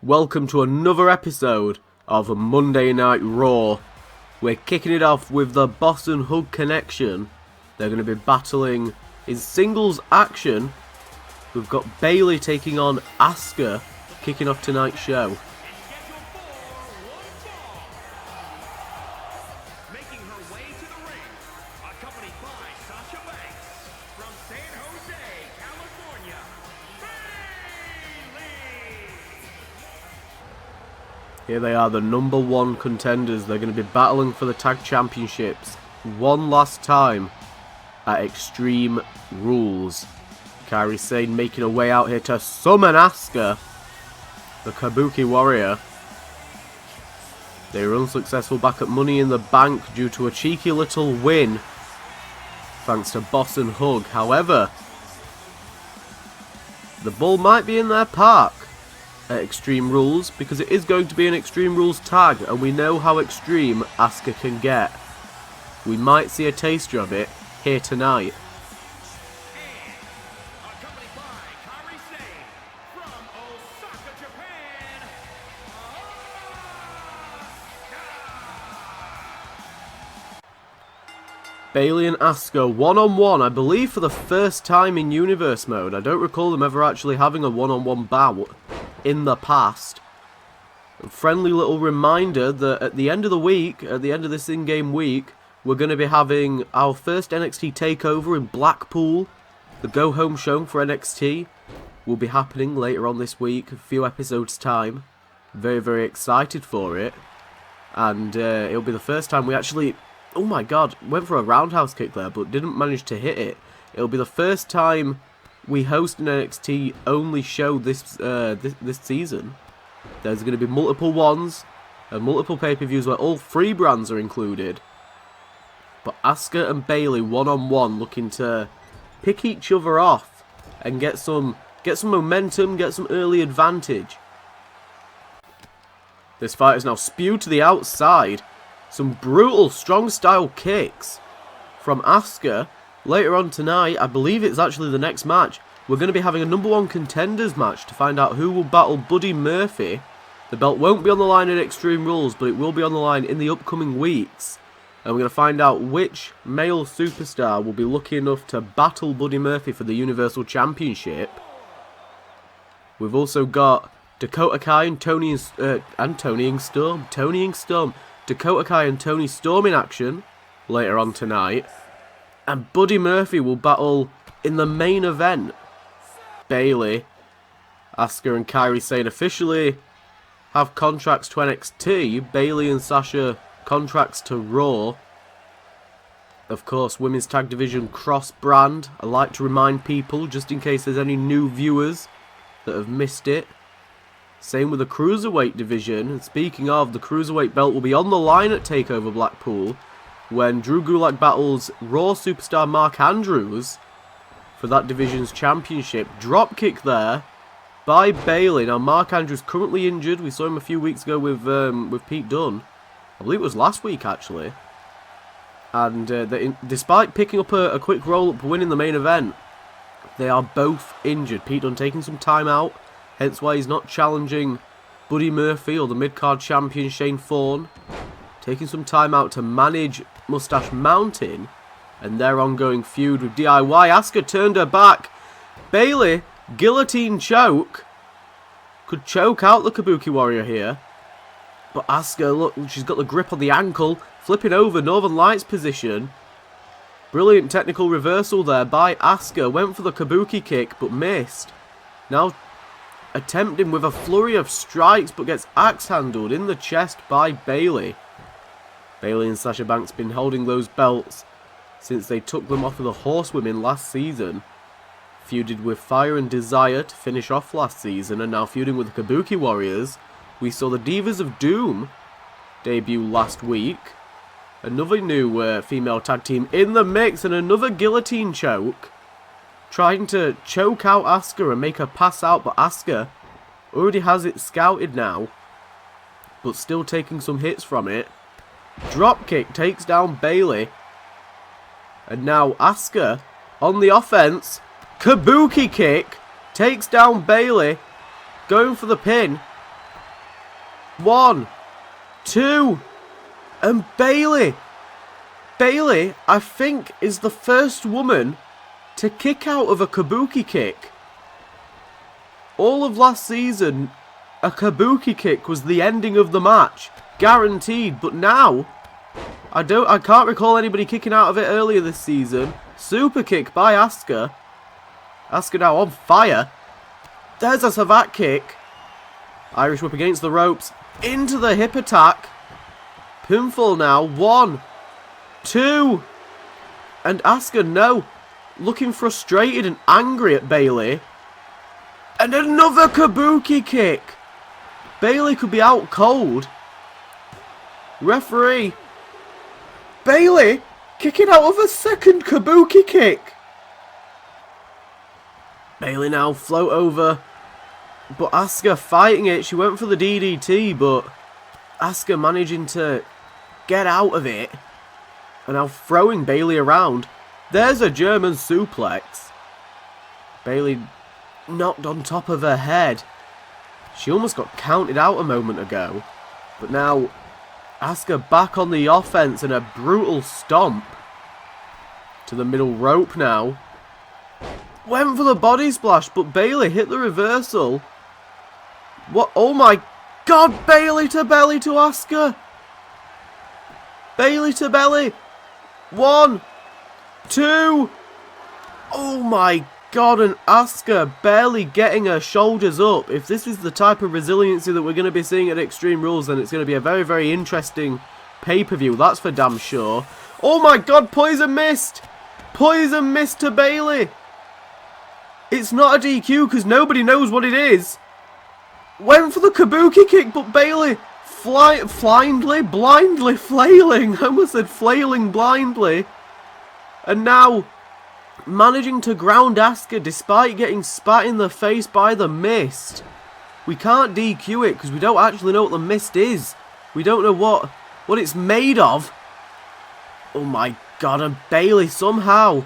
Welcome to another episode of Monday Night Raw. We're kicking it off with the Boss and Hug Connection. They're going to be battling in singles action. We've got Bayley taking on Asuka, kicking off tonight's show. Here they are, the number one contenders. They're going to be battling for the tag championships one last time at Extreme Rules. Kairi Sane making her way out here to summon Asuka, the Kabuki Warrior. They were unsuccessful back at Money in the Bank due to a cheeky little win, thanks to Boss and Hug. However, the ball might be in their park at Extreme Rules, because it is going to be an Extreme Rules tag, and we know how extreme Asuka can get. We might see a taster of it here tonight. Bayley and Asuka one-on-one, I believe for the first time in Universe mode. I don't recall them ever actually having a one-on-one bout in the past. A friendly little reminder that at the end of the week, at the end of this in-game week, we're going to be having our first NXT takeover in Blackpool. The go-home show for NXT will be happening later on this week, a few episodes time. Very, very excited for it. And it'll be the first time we actually... Oh my god, went for a roundhouse kick there, but didn't manage to hit it. It'll be the first time we host an NXT only show this season. There's going to be multiple ones and multiple pay-per-views where all three brands are included. But Asuka and Bayley one-on-one, looking to pick each other off and get some momentum, get some early advantage. This fight is now spewed to the outside. Some brutal, strong style kicks from Asuka. Later on tonight, I believe it's actually the next match, we're going to be having a number one contenders match to find out who will battle Buddy Murphy. The belt won't be on the line at Extreme Rules, but it will be on the line in the upcoming weeks. And we're going to find out which male superstar will be lucky enough to battle Buddy Murphy for the Universal Championship. We've also got Dakota Kai and Tony Storm. Dakota Kai and Tony Storm in action later on tonight. And Buddy Murphy will battle in the main event. Bayley, Asuka and Kairi Sane officially have contracts to NXT. Bayley and Sasha contracts to Raw. Of course, women's tag division cross-brand. I like to remind people, just in case there's any new viewers that have missed it. Same with the Cruiserweight division. And speaking of, the Cruiserweight belt will be on the line at TakeOver Blackpool when Drew Gulak battles Raw superstar Mark Andrews for that division's championship. Dropkick there by Bayley. Now, Mark Andrews currently injured. We saw him a few weeks ago with Pete Dunne. I believe it was last week, actually. And despite picking up a quick roll-up win in the main event, they are both injured. Pete Dunne taking some time out. Hence why he's not challenging Buddy Murphy or the mid-card champion Shane Thorne. Taking some time out to manage Mustache Mountain and their ongoing feud with DIY. Asuka turned her back. Bayley, guillotine choke. Could choke out the Kabuki Warrior here. But Asuka, look, she's got the grip on the ankle. Flipping over, Northern Lights position. Brilliant technical reversal there by Asuka. Went for the Kabuki kick, but missed. Now attempting with a flurry of strikes, but gets axe-handled in the chest by Bayley. Bayley and Sasha Banks been holding those belts since they took them off of the Horsewomen last season. Feuded with Fire and Desire to finish off last season, and now feuding with the Kabuki Warriors. We saw the Divas of Doom debut last week. Another new female tag team in the mix, and another guillotine choke. Trying to choke out Asuka and make her pass out, but Asuka already has it scouted now. But still taking some hits from it. Dropkick takes down Bayley. And now Asuka on the offense. Kabuki kick takes down Bayley. Going for the pin. 1, 2, and Bayley. Bayley, I think, is the first woman to kick out of a kabuki kick. All of last season, a kabuki kick was the ending of the match, guaranteed. But now, I can't recall anybody kicking out of it earlier this season. Super kick by Asuka. Asuka now on fire. There's a Savat kick. Irish whip against the ropes. Into the hip attack. Pinfall now. 1, 2. And Asuka, no. Looking frustrated and angry at Bayley. And another kabuki kick. Bayley could be out cold. Referee. Bayley kicking out of a second kabuki kick. Bayley now float over. But Asuka fighting it. She went for the DDT, but Asuka managing to get out of it. And now throwing Bayley around. There's a German suplex. Bayley knocked on top of her head. She almost got counted out a moment ago. But now Asuka back on the offense and a brutal stomp. To the middle rope now. Went for the body splash, but Bayley hit the reversal. What? Oh my god, Bayley to belly to Asuka. Bayley to belly. 1, 2. Oh my god, and Asuka barely getting her shoulders up. If this is the type of resiliency that we're going to be seeing at Extreme Rules, then it's going to be a very, very interesting pay-per-view. That's for damn sure. Oh my god, Poison Mist. Poison Mist to Bayley. It's not a DQ because nobody knows what it is. Went for the kabuki kick, but Bayley blindly flailing. I almost said flailing blindly. And now managing to ground Asuka despite getting spat in the face by the mist. We can't DQ it because we don't actually know what the mist is. We don't know what it's made of. Oh my god, and Bayley somehow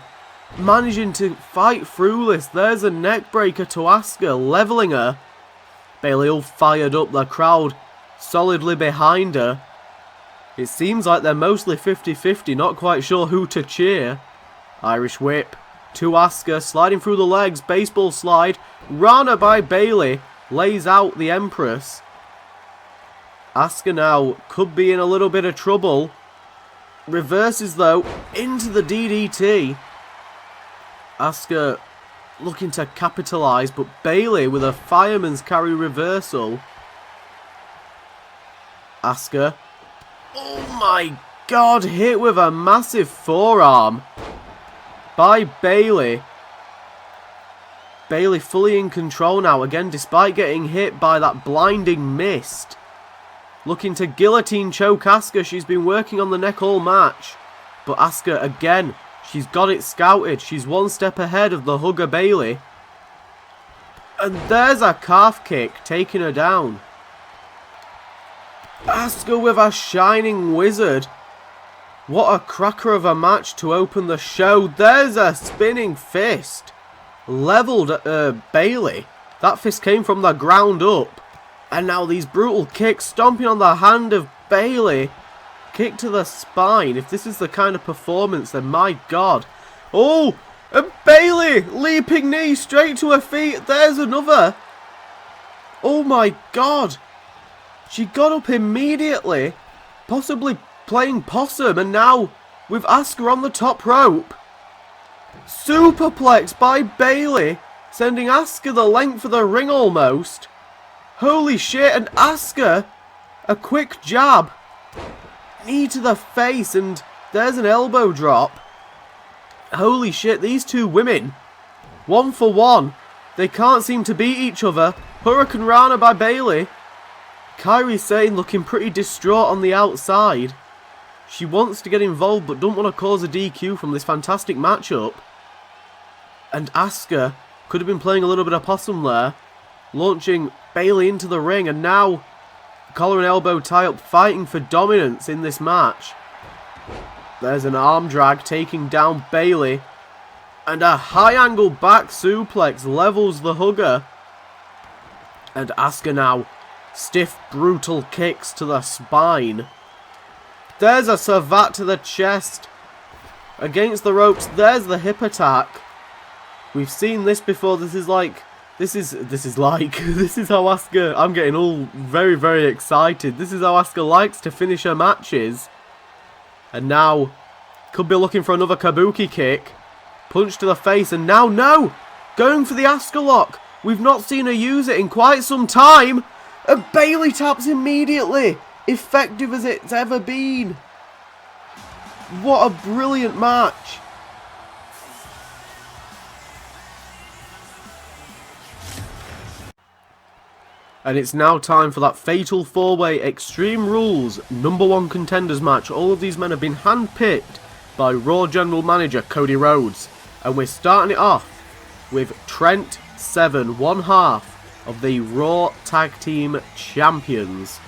managing to fight through this. There's a neck breaker to Asuka, leveling her. Bayley all fired up, the crowd solidly behind her. It seems like they're mostly 50-50, not quite sure who to cheer. Irish whip to Asuka, sliding through the legs, baseball slide. Rana by Bayley, lays out the Empress. Asuka now could be in a little bit of trouble. Reverses though, into the DDT. Asuka looking to capitalise, but Bayley with a fireman's carry reversal. Asuka. Oh my god, hit with a massive forearm by Bayley. Bayley fully in control now, again despite getting hit by that blinding mist. Looking to guillotine choke Asuka. She's been working on the neck all match. But Asuka again, she's got it scouted. She's one step ahead of the hugger Bayley. And there's a calf kick taking her down. Asuka with a shining wizard. What a cracker of a match to open the show. There's a spinning fist. Leveled at Bayley. That fist came from the ground up. And now these brutal kicks stomping on the hand of Bayley. Kick to the spine. If this is the kind of performance, then my god. Oh, and Bayley leaping knee straight to her feet. There's another. Oh my god. She got up immediately. Possibly playing possum. And now with Asuka on the top rope. Superplex by Bayley. Sending Asuka the length of the ring almost. Holy shit, and Asuka, a quick jab, knee to the face, and there's an elbow drop. Holy shit, these two women, 1 for 1, they can't seem to beat each other. Hurricane Rana by Bayley. Kairi Sane looking pretty distraught on the outside. She wants to get involved but don't want to cause a DQ from this fantastic matchup. And Asuka could have been playing a little bit of possum there. Launching Bayley into the ring, and now collar and elbow tie up, fighting for dominance in this match. There's an arm drag taking down Bayley, and a high angle back suplex levels the hugger. And Asuka now Stiff, brutal kicks to the spine. There's a savate to the chest. Against the ropes. There's the hip attack. We've seen this before. This is how Asuka, I'm getting all very, very excited. This is how Asuka likes to finish her matches. And now, could be looking for another kabuki kick. Punch to the face, and now, no! Going for the Asuka lock. We've not seen her use it in quite some time. And Bayley taps immediately. Effective as it's ever been. What a brilliant match. And it's now time for that Fatal 4-Way Extreme Rules #1 contenders match. All of these men have been handpicked by Raw General Manager Cody Rhodes. And we're starting it off with Trent Seven, one half of the Raw Tag Team Champions.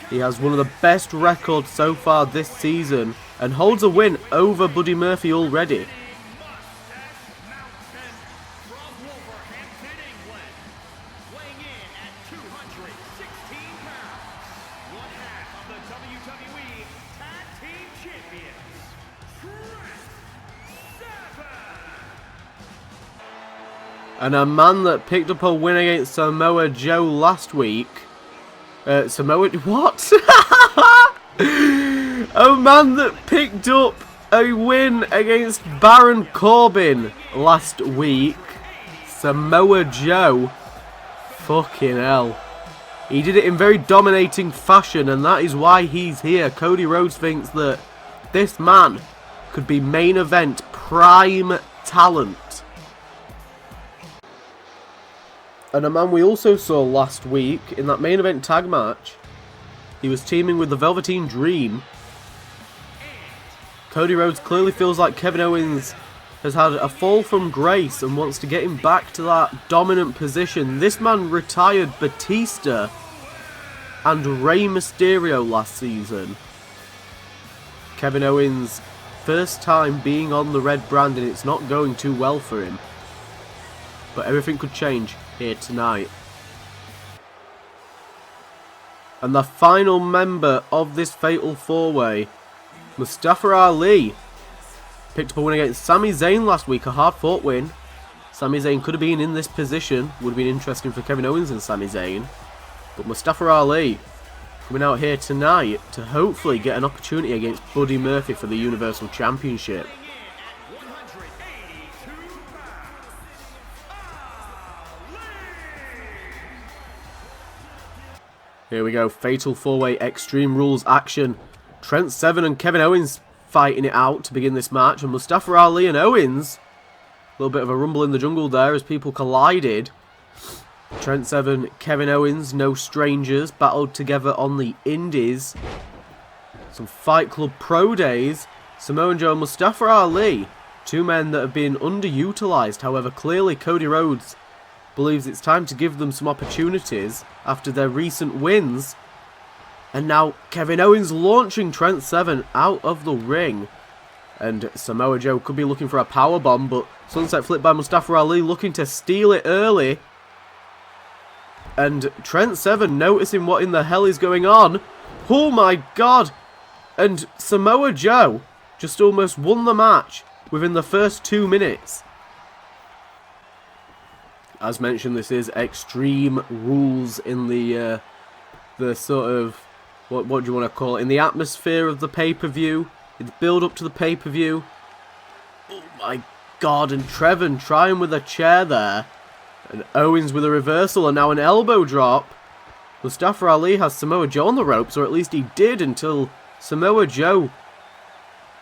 He has one of the best records so far this season and holds a win over Buddy Murphy already. And a man that picked up a win against Samoa Joe last week. What? A man that picked up a win against Baron Corbin last week. Samoa Joe. Fucking hell. He did it in very dominating fashion, and that is why he's here. Cody Rhodes thinks that this man could be main event prime talent. And a man we also saw last week in that main event tag match. He was teaming with the Velveteen Dream. Cody Rhodes clearly feels like Kevin Owens has had a fall from grace and wants to get him back to that dominant position. This man retired Batista and Rey Mysterio last season. Kevin Owens' first time being on the red brand, and it's not going too well for him. But everything could change here tonight. And the final member of this Fatal 4-Way, Mustafa Ali, picked up a win against Sami Zayn last week, a hard-fought win. Sami Zayn could have been in this position, would have been interesting for Kevin Owens and Sami Zayn. But Mustafa Ali coming out here tonight to hopefully get an opportunity against Buddy Murphy for the Universal Championship. Here we go, Fatal 4-Way Extreme Rules action. Trent Seven and Kevin Owens fighting it out to begin this match. And Mustafa Ali and Owens, a little bit of a rumble in the jungle there as people collided. Trent Seven, Kevin Owens, no strangers, battled together on the Indies. Some Fight Club Pro days. Samoa Joe and Mustafa Ali, two men that have been underutilized. However, clearly Cody Rhodes believes it's time to give them some opportunities after their recent wins. And now Kevin Owens launching Trent Seven out of the ring. And Samoa Joe could be looking for a powerbomb, but sunset flip by Mustafa Ali looking to steal it early. And Trent Seven noticing what in the hell is going on. Oh my god! And Samoa Joe just almost won the match within the first 2 minutes. As mentioned, this is Extreme Rules in the sort of, what do you want to call it, in the atmosphere of the pay-per-view, in the build-up to the pay-per-view. Oh my god, and Trevin trying with a chair there, and Owens with a reversal, and now an elbow drop. Mustafa Ali has Samoa Joe on the ropes, or at least he did, until Samoa Joe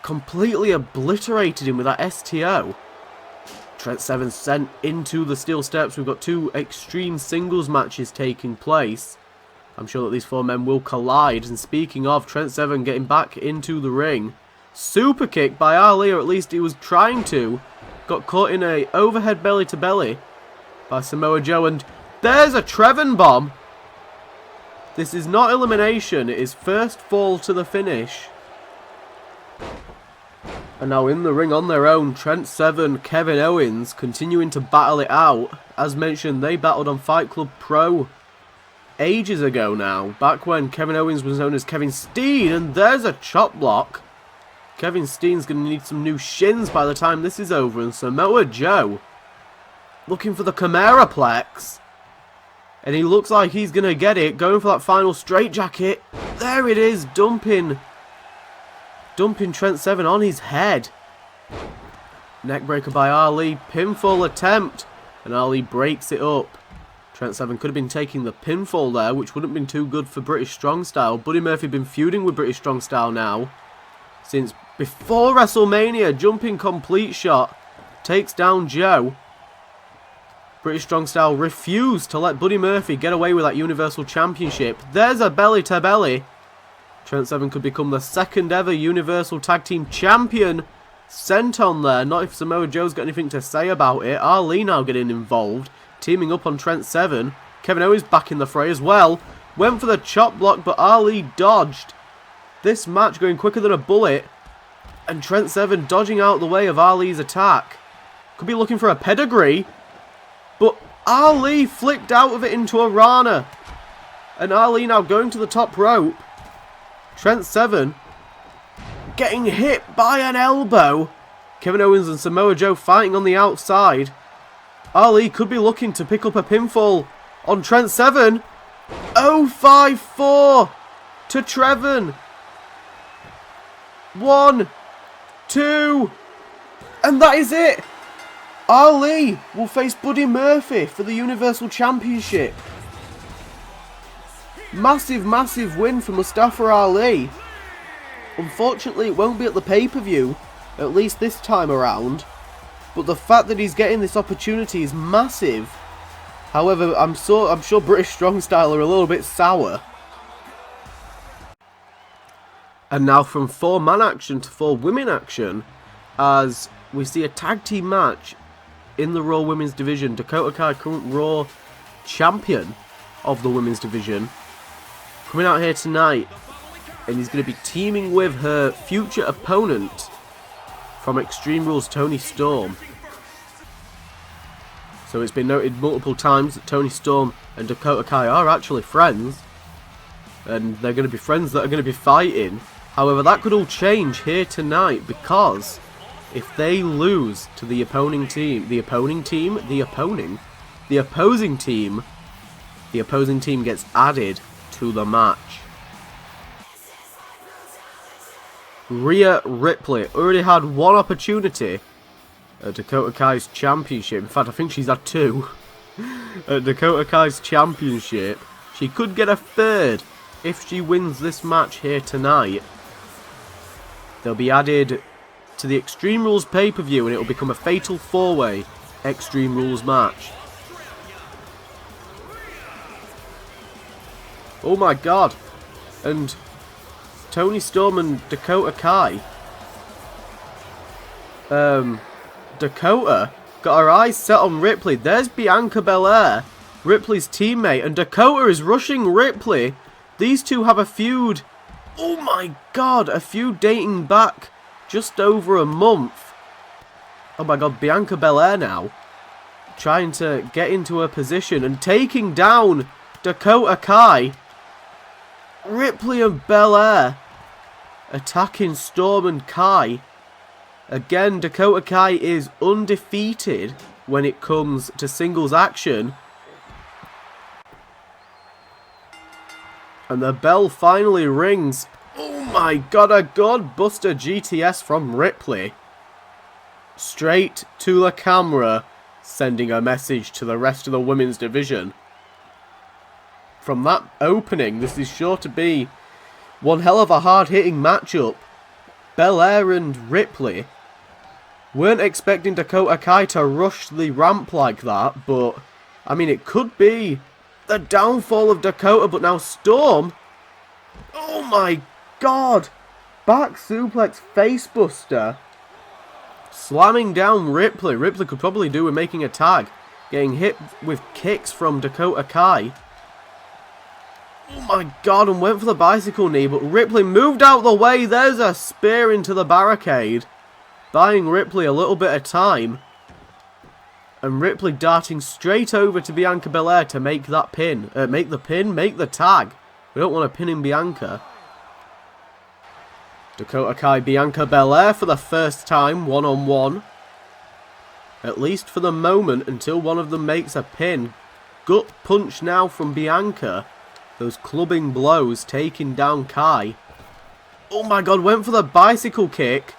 completely obliterated him with that STO. Trent Seven sent into the steel steps. We've got two extreme singles matches taking place. I'm sure that these four men will collide. And speaking of, Trent Seven getting back into the ring. Super kick by Ali, or at least he was trying to. Got caught in a overhead belly to belly by Samoa Joe. And there's a Trevin bomb. This is not elimination. It is first fall to the finish. And now in the ring on their own, Trent Seven, Kevin Owens continuing to battle it out. As mentioned, they battled on Fight Club Pro ages ago now, back when Kevin Owens was known as Kevin Steen, and there's a chop block. Kevin Steen's going to need some new shins by the time this is over, and Samoa Joe looking for the Chimeraplex, and he looks like he's going to get it, going for that final straitjacket. There it is, dumping Trent Seven on his head. Neckbreaker by Ali, pinfall attempt, and Ali breaks it up. Trent Seven could have been taking the pinfall there, which wouldn't have been too good for British Strong Style. Buddy Murphy been feuding with British Strong Style now since before WrestleMania. Jumping complete shot, takes down Joe. British Strong Style refused to let Buddy Murphy get away with that Universal Championship. There's a belly to belly. Trent Seven could become the second ever Universal Tag Team Champion. Sent on there, not if Samoa Joe's got anything to say about it. Ali now getting involved, teaming up on Trent Seven. Kevin Owens back in the fray as well. Went for the chop block, but Ali dodged. This match going quicker than a bullet. And Trent Seven dodging out the way of Ali's attack. Could be looking for a pedigree. But Ali flicked out of it into a Rana. And Ali now going to the top rope. Trent Seven getting hit by an elbow. Kevin Owens and Samoa Joe fighting on the outside. Ali could be looking to pick up a pinfall on Trent Seven. 0-5-4 to Trevin. 1, 2, and that is it. Ali will face Buddy Murphy for the Universal Championship. Massive, massive win for Mustafa Ali. Unfortunately, it won't be at the pay-per-view, at least this time around. But the fact that he's getting this opportunity is massive. However, I'm sure British Strong Style are a little bit sour. And now from 4-man action to 4-women action, as we see a tag team match in the Raw Women's Division. Dakota Kai, current Raw champion of the Women's Division, coming out here tonight, and he's going to be teaming with her future opponent from Extreme Rules, Toni Storm. So it's been noted multiple times that Toni Storm and Dakota Kai are actually friends, and they're going to be friends that are going to be fighting. However, that could all change here tonight, because if they lose to the opposing team, the opposing team gets added to the match. Rhea Ripley already had one opportunity at Dakota Kai's championship. In fact, I think she's had 2 at Dakota Kai's championship. She could get a 3rd if she wins this match here tonight. They'll be added to the Extreme Rules pay-per-view, and it will become a fatal 4-way Extreme Rules match. Oh my god. And Toni Storm and Dakota Kai. Dakota got her eyes set on Ripley. There's Bianca Belair, Ripley's teammate, and Dakota is rushing Ripley. These two have a feud. Oh my god, a feud dating back just over a month. Oh my god, Bianca Belair now trying to get into her position and taking down Dakota Kai. Ripley and Belair attacking Storm and Kai. Again, Dakota Kai is undefeated when it comes to singles action. And the bell finally rings. Oh my god, a Godbuster GTS from Ripley. Straight to the camera, sending a message to the rest of the women's division. From that opening, this is sure to be one hell of a hard-hitting matchup. Belair and Ripley weren't expecting Dakota Kai to rush the ramp like that, but I mean, it could be the downfall of Dakota. But now Storm, oh my god, back suplex facebuster, slamming down Ripley. Ripley could probably do with making a tag, getting hit with kicks from Dakota Kai. Oh my god, and went for the bicycle knee, but Ripley moved out the way. There's a spear into the barricade. buying Ripley a little bit of time. And Ripley darting straight over to Bianca Belair to make that pin. Make the tag. We don't want to pin in Bianca. Dakota Kai, Bianca Belair for the first time, one-on-one. At least for the moment, until one of them makes a pin. Gut punch now from Bianca. Those clubbing blows taking down Kai. Oh my god, went for the bicycle kick.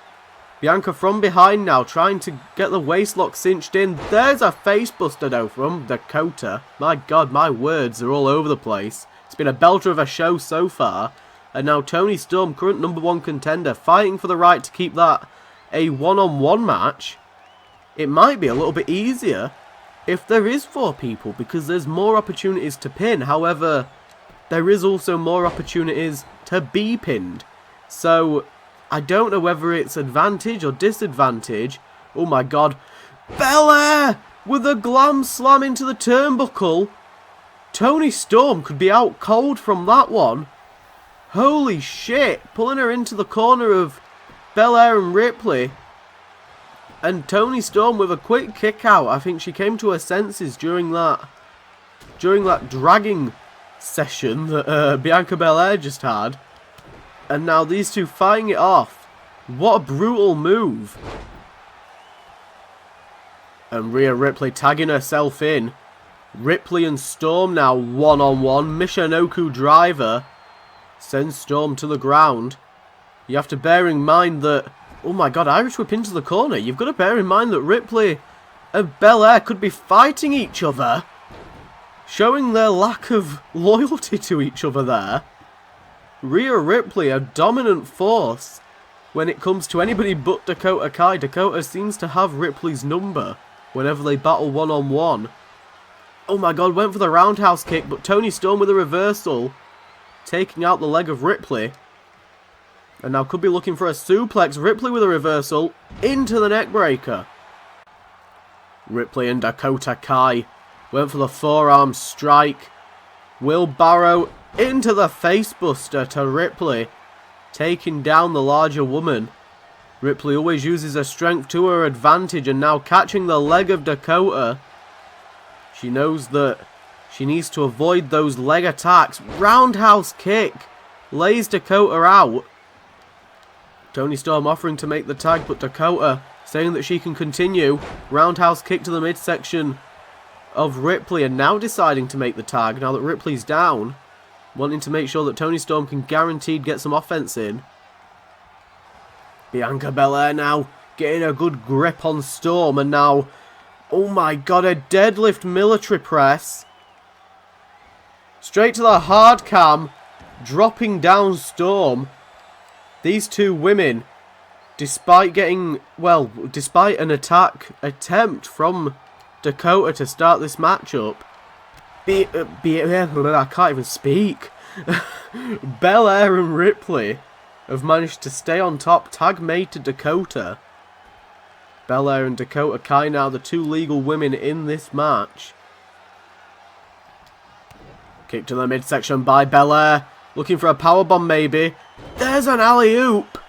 Bianca from behind now, trying to get the waistlock cinched in. There's a facebuster though from Dakota. My god, my words are all over the place. It's been a belter of a show so far. And now Toni Storm, current #1 contender, fighting for the right to keep that a one-on-one match. It might be a little bit easier if there is 4 people, because there's more opportunities to pin. However, there is also more opportunities to be pinned. So, I don't know whether it's advantage or disadvantage. Oh my god. Belair with a glam slam into the turnbuckle. Toni Storm could be out cold from that one. Holy shit. Pulling her into the corner of Belair and Ripley. And Toni Storm with a quick kick out. I think she came to her senses during that dragging session that Bianca Belair just had. And now these two fighting it off. What a brutal move. And Rhea Ripley tagging herself in. Ripley and Storm now one-on-one. Michinoku driver sends Storm to the ground. You have to bear in mind that... Oh my god, Irish whip into the corner. You've got to bear in mind that Ripley and Belair could be fighting each other. Showing their lack of loyalty to each other there. Rhea Ripley, a dominant force when it comes to anybody but Dakota Kai. Dakota seems to have Ripley's number whenever they battle one-on-one. Oh my god, went for the roundhouse kick, but Toni Storm with a reversal, taking out the leg of Ripley. And now could be looking for a suplex. Ripley with a reversal into the neckbreaker. Ripley and Dakota Kai went for the forearm strike. Wheelbarrow into the facebuster to Ripley, taking down the larger woman. Ripley always uses her strength to her advantage, and now catching the leg of Dakota. She knows that she needs to avoid those leg attacks. Roundhouse kick lays Dakota out. Toni Storm offering to make the tag, but Dakota saying that she can continue. Roundhouse kick to the midsection of Ripley, and now deciding to make the tag now that Ripley's down. Wanting to make sure that Toni Storm can guaranteed get some offense in. Bianca Belair now getting a good grip on Storm, and now, oh my god, a deadlift military press. Straight to the hard cam, dropping down Storm. These two women, despite an attack attempt from Dakota to start this matchup, I can't even speak. Belair and Ripley have managed to stay on top, tag made to Dakota. Belair and Dakota Kai now the two legal women in this match. Kick to the midsection by Belair. Looking for a powerbomb maybe. There's an alley-oop.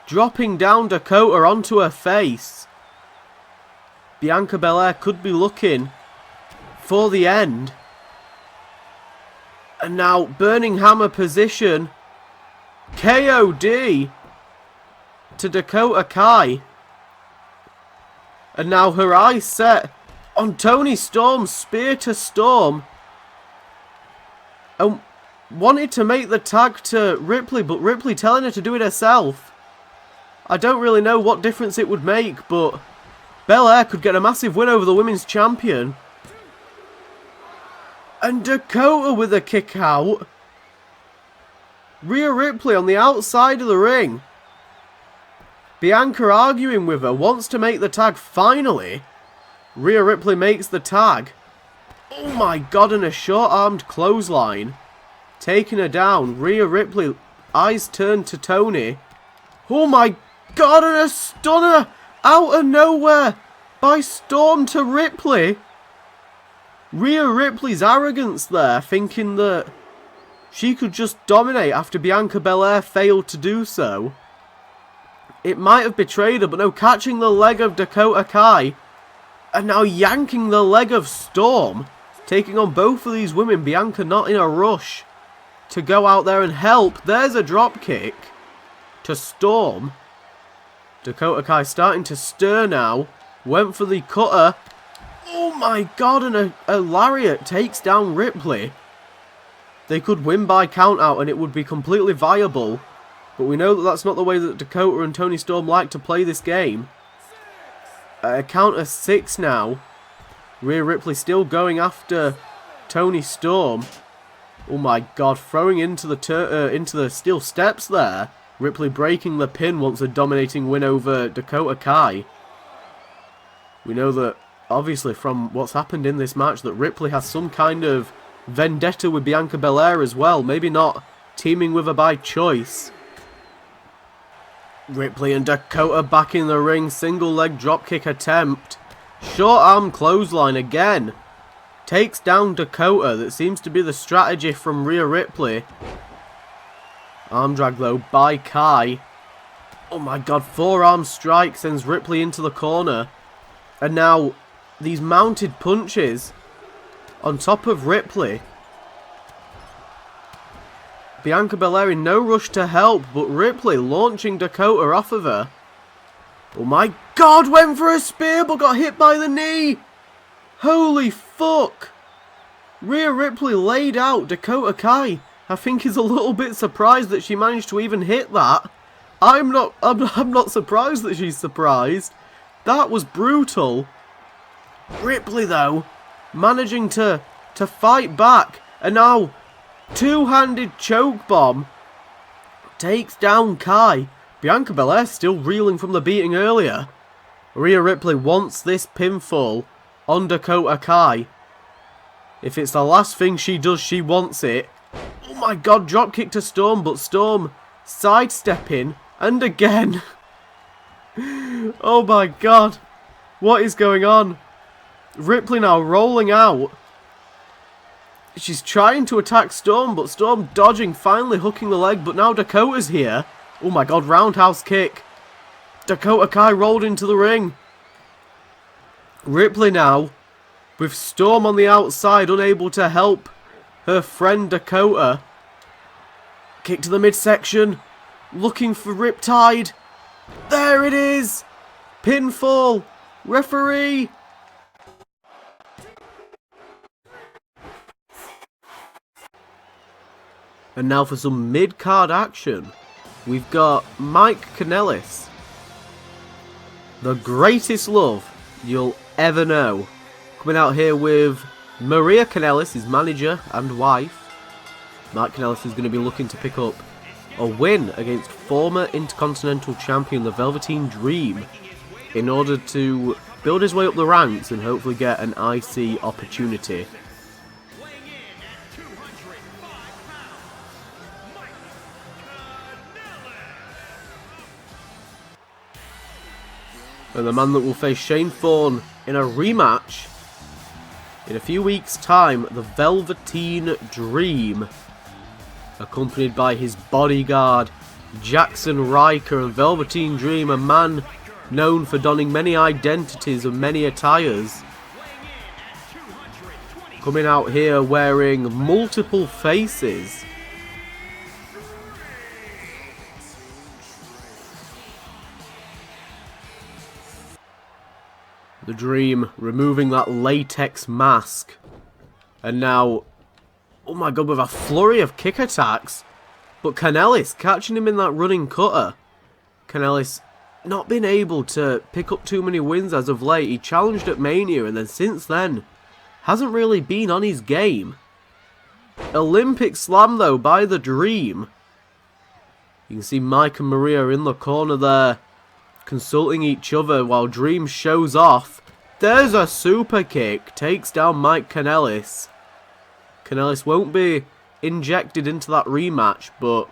Dropping down Dakota onto her face. Bianca Belair could be looking for the end. And now Burning Hammer position. KOD to Dakota Kai. And now her eyes set on Toni Storm. Spear to Storm. And wanted to make the tag to Ripley, but Ripley telling her to do it herself. I don't really know what difference it would make, but Belair could get a massive win over the women's champion. And Dakota with a kick out. Rhea Ripley on the outside of the ring. Bianca arguing with her, wants to make the tag finally. Rhea Ripley makes the tag. Oh my god, and a short-armed clothesline. Taking her down. Rhea Ripley, eyes turned to Toni. Oh my god, and a stunner out of nowhere by Storm to Ripley. Rhea Ripley's arrogance there, thinking that she could just dominate after Bianca Belair failed to do so. It might have betrayed her, but no, catching the leg of Dakota Kai. And now yanking the leg of Storm. Taking on both of these women. Bianca not in a rush to go out there and help. There's a drop kick to Storm. Dakota Kai starting to stir now. Went for the cutter. Oh my god, and a lariat takes down Ripley. They could win by count out and it would be completely viable. But we know that that's not the way that Dakota and Toni Storm like to play this game. Count of 6 now. Rhea Ripley still going after Toni Storm. Oh my god, throwing into the steel steps there. Ripley breaking the pin wants a dominating win over Dakota Kai. We know that, obviously, from what's happened in this match, that Ripley has some kind of vendetta with Bianca Belair as well. Maybe not teaming with her by choice. Ripley and Dakota back in the ring. Single leg dropkick attempt. Short arm clothesline again. Takes down Dakota. That seems to be the strategy from Rhea Ripley. Arm drag though by Kai. Oh my god, forearm strike sends Ripley into the corner. And now these mounted punches on top of Ripley. Bianca Belair in no rush to help, but Ripley launching Dakota off of her. Oh my god, went for a spear but got hit by the knee. Holy fuck. Rhea Ripley laid out Dakota Kai. I think is a little bit surprised that she managed to even hit that. I'm not surprised that she's surprised. That was brutal. Ripley though, managing to fight back. And now, two-handed choke bomb takes down Kai. Bianca Belair still reeling from the beating earlier. Rhea Ripley wants this pinfall on Dakota Kai. If it's the last thing she does, she wants it. Oh my god, dropkick to Storm, but Storm sidestepping. And again. Oh my god. What is going on? Ripley now rolling out. She's trying to attack Storm, but Storm dodging, finally hooking the leg, but now Dakota's here. Oh my god, roundhouse kick. Dakota Kai rolled into the ring. Ripley now, with Storm on the outside, unable to help her friend Dakota. Kick to the midsection. Looking for Riptide. There it is. Pinfall. Referee. And now for some mid-card action. We've got Mike Kanellis. The greatest love you'll ever know. Coming out here with Maria Kanellis, his manager and wife. Mike Kanellis is going to be looking to pick up a win against former Intercontinental Champion, the Velveteen Dream, in order to build his way up the ranks and hopefully get an IC opportunity. And the man that will face Shane Thorne in a rematch in a few weeks' time, the Velveteen Dream, accompanied by his bodyguard, Jackson Riker. And Velveteen Dream, a man known for donning many identities and many attires. Coming out here wearing multiple faces. The Dream removing that latex mask. And now, oh my god, with a flurry of kick attacks. But Kanellis catching him in that running cutter. Kanellis not been able to pick up too many wins as of late. He challenged at Mania and then since then hasn't really been on his game. Olympic slam though by the Dream. You can see Mike and Maria in the corner there, consulting each other while Dream shows off. There's a super kick. Takes down Mike Kanellis. Kanellis won't be injected into that rematch, but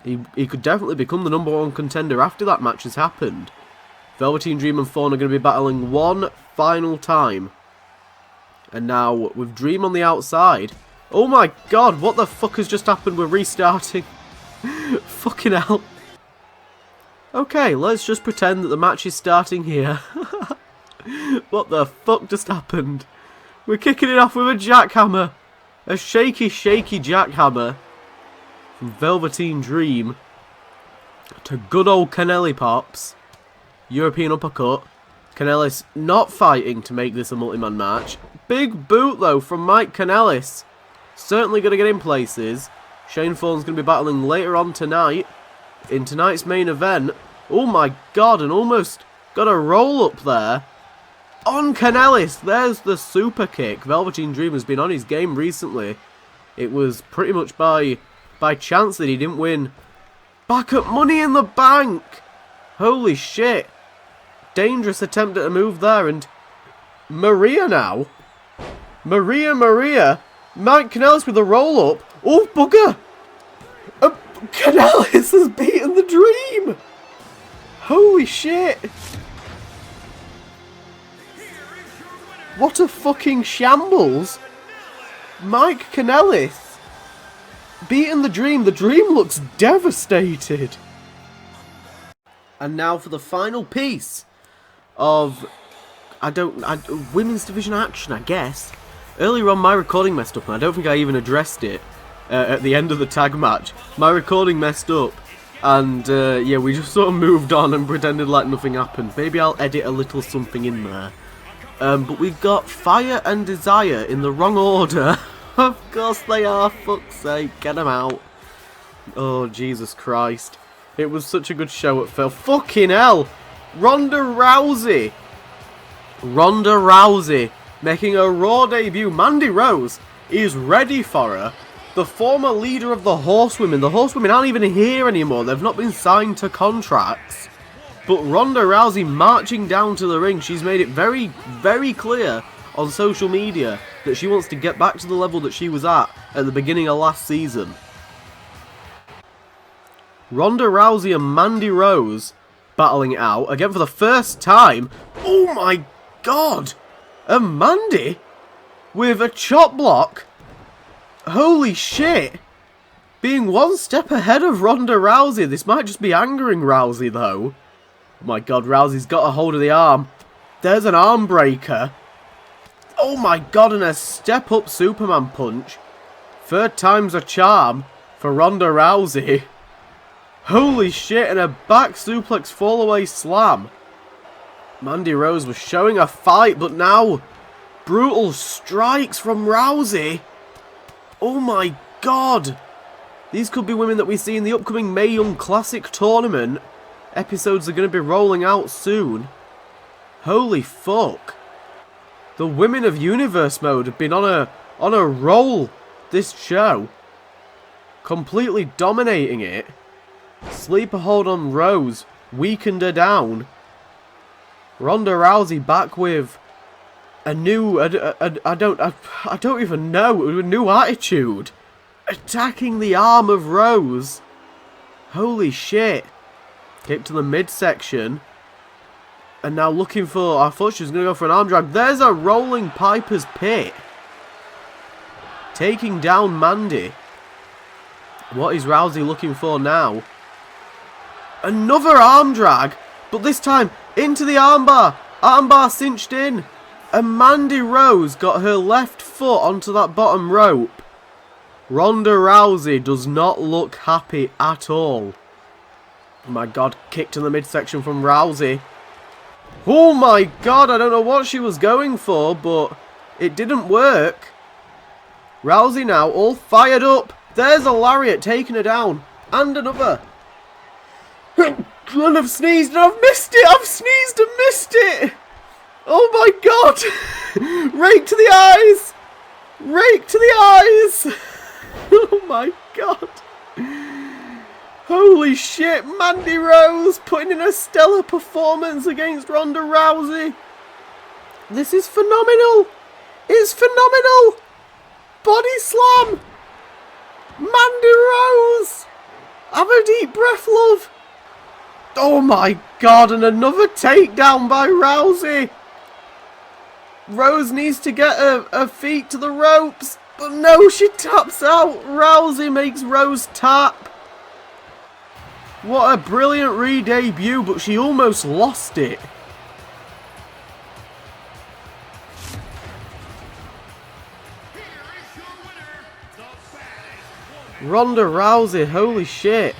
he could definitely become the #1 contender after that match has happened. Velveteen Dream and Thorne are going to be battling one final time. And now with Dream on the outside. Oh my god, what the fuck has just happened? We're restarting. Fucking hell. Okay, let's just pretend that the match is starting here. What the fuck just happened? We're kicking it off with a jackhammer. A shaky, shaky jackhammer. From Velveteen Dream to good old Canelli Pops. European uppercut. Kanellis not fighting to make this a multi-man match. Big boot though from Mike Kanellis. Certainly going to get in places. Shane Thorne's going to be battling later on tonight. In tonight's main event. Oh my god, and almost got a roll up there. On Kanellis, there's the super kick. Velveteen Dream has been on his game recently. It was pretty much by chance that he didn't win back at Money in the Bank. Holy shit. Dangerous attempt at a move there, and Maria now. Maria. Mike Kanellis with a roll up. Oh, bugger. Kanellis has beaten the Dream. Holy shit. What a fucking shambles. Mike Kanellis beating the Dream. The Dream looks devastated. And now for the final piece of women's division action, I guess. Earlier on, my recording messed up, and I don't think I even addressed it at the end of the tag match. My recording messed up, and yeah, we just sort of moved on and pretended like nothing happened. Maybe I'll edit a little something in there. But we've got Fire and Desire in the wrong order. Of course they are, fuck's sake, get them out. Oh, Jesus Christ. It was such a good show at Phil. Fucking hell! Ronda Rousey making a Raw debut. Mandy Rose is ready for her. The former leader of the Horsewomen. The Horsewomen aren't even here anymore. They've not been signed to contracts. But Ronda Rousey marching down to the ring. She's made it very, very clear on social media that she wants to get back to the level that she was at the beginning of last season. Ronda Rousey and Mandy Rose battling it out again for the first time. Oh my god! And Mandy with a chop block. Holy shit! Being one step ahead of Ronda Rousey. This might just be angering Rousey though. Oh my god, Rousey's got a hold of the arm. There's an arm breaker. Oh my god, and a step up Superman punch. Third time's a charm for Ronda Rousey. Holy shit, and a back suplex fall away slam. Mandy Rose was showing a fight, but now brutal strikes from Rousey. Oh my god. These could be women that we see in the upcoming Mae Young Classic tournament. Episodes are going to be rolling out soon. Holy fuck. The Women of Universe mode have been on a roll this show. Completely dominating it. Sleeper hold on Rose. Weakened her down. Ronda Rousey back with a new, I don't even know, a new attitude. Attacking the arm of Rose. Holy shit. Kick to the midsection. And now looking for, I thought she was going to go for an arm drag. There's a rolling Piper's Pit. Taking down Mandy. What is Rousey looking for now? Another arm drag. But this time into the armbar. Armbar cinched in. And Mandy Rose got her left foot onto that bottom rope. Ronda Rousey does not look happy at all. Oh my god, kick to the midsection from Rousey. Oh my god, I don't know what she was going for, but it didn't work. Rousey now all fired up. There's a lariat taking her down. And another. And I've sneezed and I've missed it. I've sneezed and missed it. Oh my god. Rake to the eyes. Rake to the eyes. Oh my god. Holy shit, Mandy Rose putting in a stellar performance against Ronda Rousey. This is phenomenal. It's phenomenal. Body slam. Mandy Rose. Have a deep breath, love. Oh my god, and another takedown by Rousey. Rose needs to get her feet to the ropes. But no, she taps out. Rousey makes Rose tap. What a brilliant re-debut, but she almost lost it. Ronda Rousey, holy shit.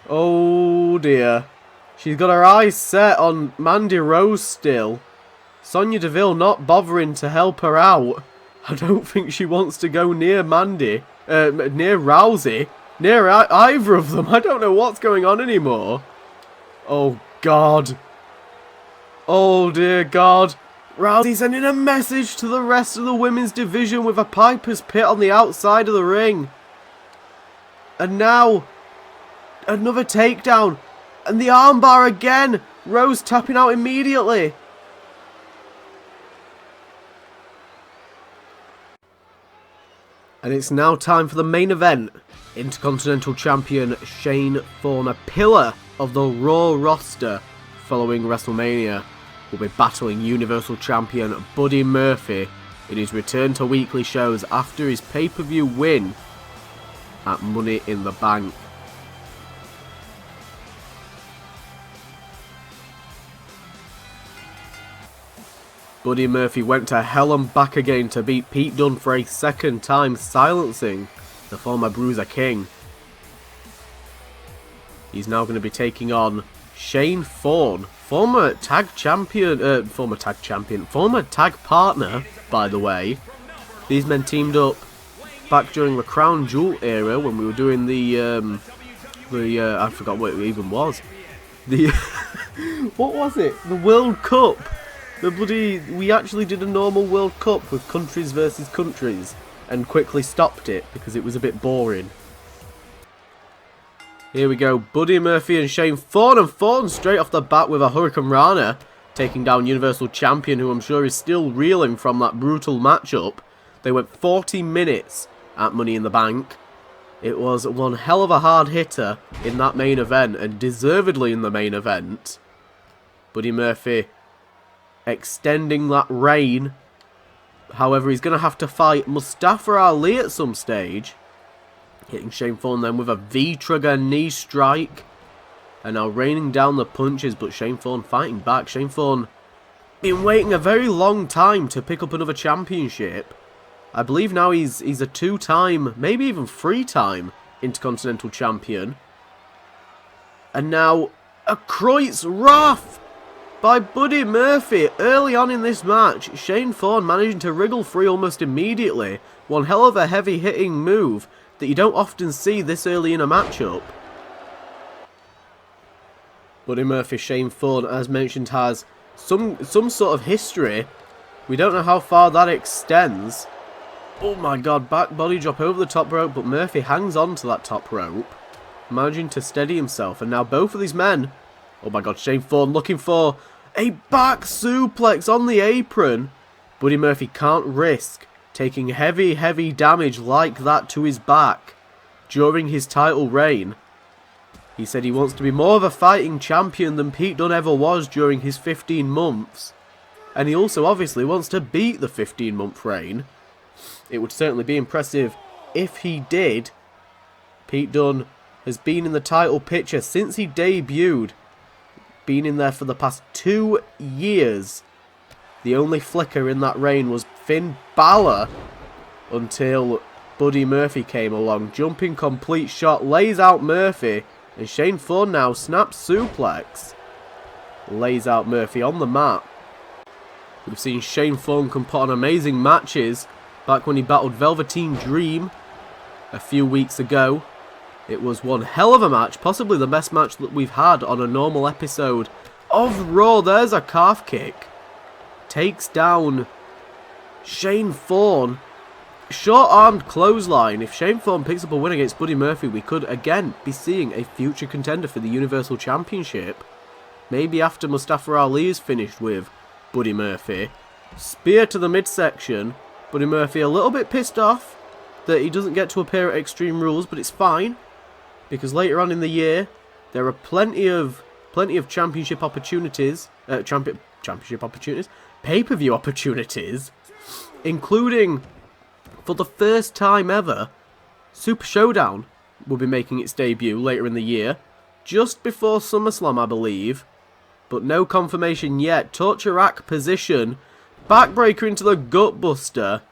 Oh dear. She's got her eyes set on Mandy Rose still. Sonya Deville not bothering to help her out. I don't think she wants to go near Mandy. Near Rousey. Near either of them. I don't know what's going on anymore. Oh God. Oh dear God. Rousey sending a message to the rest of the women's division with a Piper's Pit on the outside of the ring. And now, another takedown. And the armbar again. Rose tapping out immediately. And it's now time for the main event. Intercontinental Champion Shane Thorne, a pillar of the Raw roster following WrestleMania, will be battling Universal Champion Buddy Murphy in his return to weekly shows after his pay-per-view win at Money in the Bank. Buddy Murphy went to hell and back again to beat Pete Dunne for a second time, silencing the former Bruiser King. He's now going to be taking on Shane Thorne, former tag partner, by the way. These men teamed up back during the Crown Jewel era when we were doing I forgot what it even was. What was it? The World Cup. We actually did a normal World Cup with countries versus countries and quickly stopped it because it was a bit boring. Here we go, Buddy Murphy and Shane Thorne, and Thorne straight off the bat with a Hurricane Rana, taking down Universal Champion, who I'm sure is still reeling from that brutal matchup. They went 40 minutes at Money in the Bank. It was one hell of a hard hitter in that main event, and deservedly in the main event. Buddy Murphy extending that reign. However, he's going to have to fight Mustafa Ali at some stage. Hitting Shane Thorne then with a V-trigger knee strike. And now raining down the punches, but Shane Thorne fighting back. Shane Thorne been waiting a very long time to pick up another championship. I believe now he's a 2-time, maybe even 3-time Intercontinental Champion. And now a Kreutz Wrath by Buddy Murphy early on in this match. Shane Thorne managing to wriggle free almost immediately. One hell of a heavy hitting move that you don't often see this early in a matchup. Buddy Murphy, Shane Thorne, as mentioned, has some sort of history. We don't know how far that extends. Oh my God, back body drop over the top rope, but Murphy hangs on to that top rope, managing to steady himself. And now both of these men, oh my God, Shane Thorne looking for a back suplex on the apron. Buddy Murphy can't risk taking heavy damage like that to his back during his title reign. He said he wants to be more of a fighting champion than Pete Dunne ever was during his 15 months. And he also obviously wants to beat the 15-month reign. It would certainly be impressive if he did. Pete Dunne has been in the title picture since he debuted. Been in there for the past 2 years. The only flicker in that reign was Finn Balor until Buddy Murphy came along. Jumping complete shot, lays out Murphy, and Shane Thorne now snaps suplex. Lays out Murphy on the mat. We've seen Shane Thorne can put on amazing matches back when he battled Velveteen Dream a few weeks ago. It was one hell of a match, possibly the best match that we've had on a normal episode of Raw. There's a calf kick. Takes down Shane Thorne. Short-armed clothesline. If Shane Thorne picks up a win against Buddy Murphy, we could again be seeing a future contender for the Universal Championship. Maybe after Mustafa Ali is finished with Buddy Murphy. Spear to the midsection. Buddy Murphy a little bit pissed off that he doesn't get to appear at Extreme Rules, but it's fine, because later on in the year there are plenty of championship opportunities, pay-per-view opportunities, including, for the first time ever, Super Showdown will be making its debut later in the year. Just before SummerSlam, I believe. But no confirmation yet. Torture rack position. Backbreaker into the Gutbuster.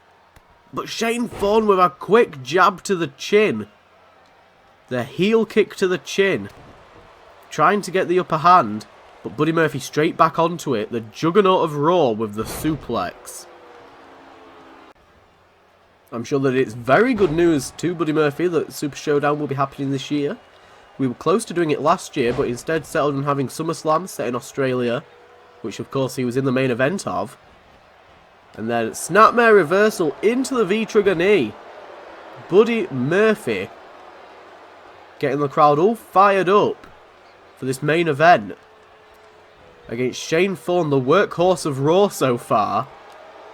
But Shane Thorne with a quick jab to the chin. The heel kick to the chin. Trying to get the upper hand. But Buddy Murphy straight back onto it. The Juggernaut of Raw with the suplex. I'm sure that it's very good news to Buddy Murphy that Super Showdown will be happening this year. We were close to doing it last year, but instead settled on having SummerSlam set in Australia, which of course he was in the main event of. And then Snapmare reversal into the V-trigger knee. Buddy Murphy getting the crowd all fired up for this main event against Shane Thorne, the workhorse of Raw so far.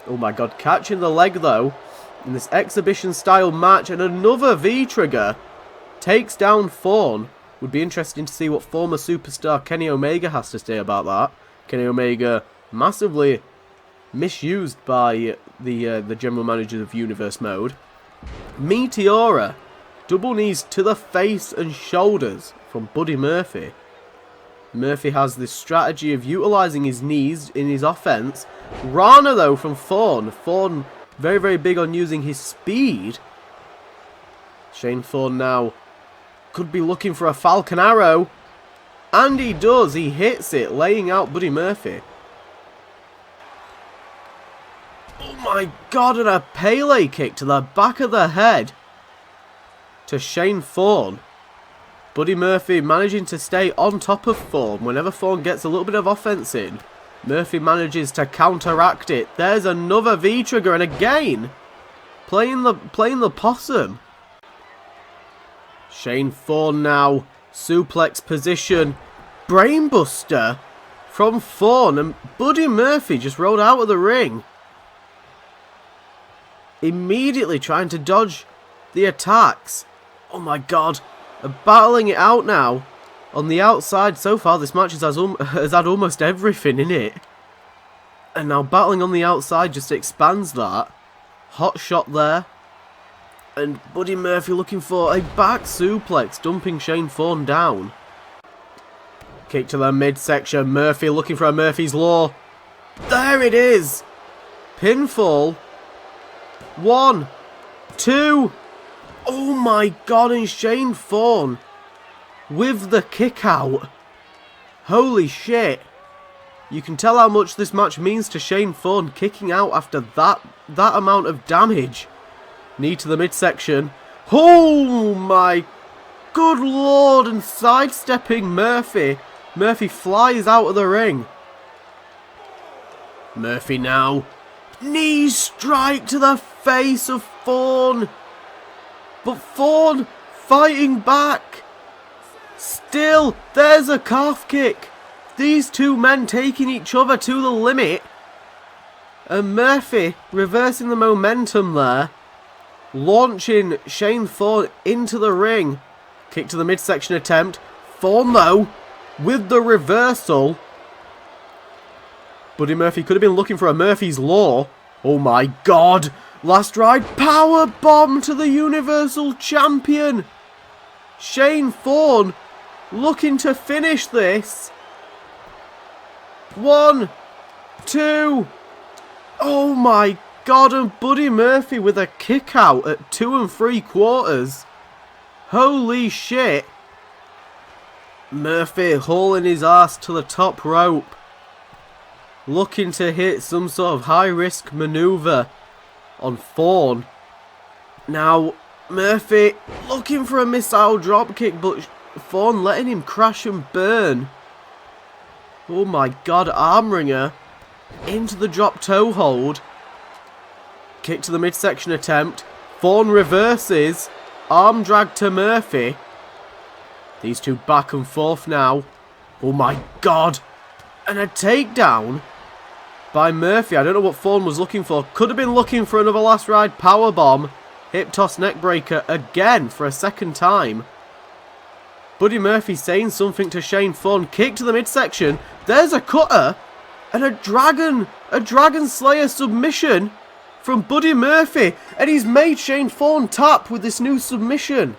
Oh my god, catching the leg though in this exhibition style match, and another V-trigger takes down Thorne. Would be interesting to see what former superstar Kenny Omega has to say about that. Kenny Omega massively misused by the general manager of Universe Mode. Meteora, double knees to the face and shoulders from Buddy Murphy. Murphy has this strategy of utilising his knees in his offense. Rana though from Thorne. Thorne very, very big on using his speed. Shane Thorne now could be looking for a Falcon Arrow. And he does. He hits it, laying out Buddy Murphy. Oh my god, and a Pele kick to the back of the head to Shane Thorne. Buddy Murphy managing to stay on top of Thorne. Whenever Thorne gets a little bit of offense in, Murphy manages to counteract it. There's another V-trigger, and again playing the possum. Shane Thorne now, suplex position, brainbuster from Thorne, and Buddy Murphy just rolled out of the ring. Immediately trying to dodge the attacks. Oh my god, battling it out now. On the outside, so far this match has had almost everything in it. And now battling on the outside just expands that. Hot shot there. And Buddy Murphy looking for a back suplex, dumping Shane Thorne down. Kick to the midsection. Murphy looking for a Murphy's Law. There it is. Pinfall. 1, 2. Oh my god, and Shane Thorne with the kick out. Holy shit. You can tell how much this match means to Shane Thorne, kicking out after that amount of damage. Knee to the midsection. Oh my good lord, and sidestepping Murphy. Murphy flies out of the ring. Murphy now. Knee strike to the face of Thorne. But Thorne fighting back. Still, there's a calf kick. These two men taking each other to the limit. And Murphy reversing the momentum there. Launching Shane Thorne into the ring. Kick to the midsection attempt. Thorne though, with the reversal. Buddy Murphy could have been looking for a Murphy's Law. Oh my god. Last ride power bomb to the Universal Champion. Shane Thorne looking to finish this. 1, 2. Oh my god, and Buddy Murphy with a kick out at 2 3/4. Holy shit. Murphy hauling his ass to the top rope. Looking to hit some sort of high risk maneuver on Thorne. Now, Murphy looking for a missile dropkick, but Thorne letting him crash and burn. Oh my god, arm wringer into the drop toe hold. Kick to the midsection attempt. Thorne reverses. Arm drag to Murphy. These two back and forth now. Oh my god. And a takedown by Murphy. I don't know what Thorne was looking for. Could have been looking for another last ride powerbomb. Hip toss neckbreaker again for a second time. Buddy Murphy saying something to Shane Thorne. Kick to the midsection. There's a cutter. And a Dragon Slayer submission from Buddy Murphy. And he's made Shane Thorne tap with this new submission.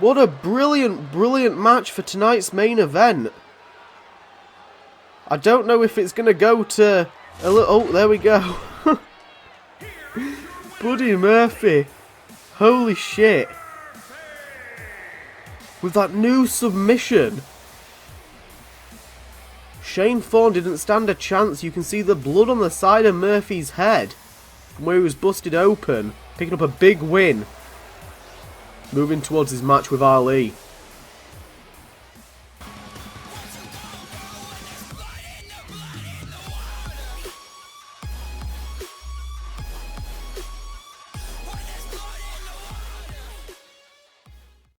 What a brilliant, brilliant match for tonight's main event. I don't know if it's going to go to a little... Oh, there we go. Buddy Murphy. Holy shit. With that new submission. Shane Thorne didn't stand a chance. You can see the blood on the side of Murphy's head from where he was busted open. Picking up a big win. Moving towards his match with Ali.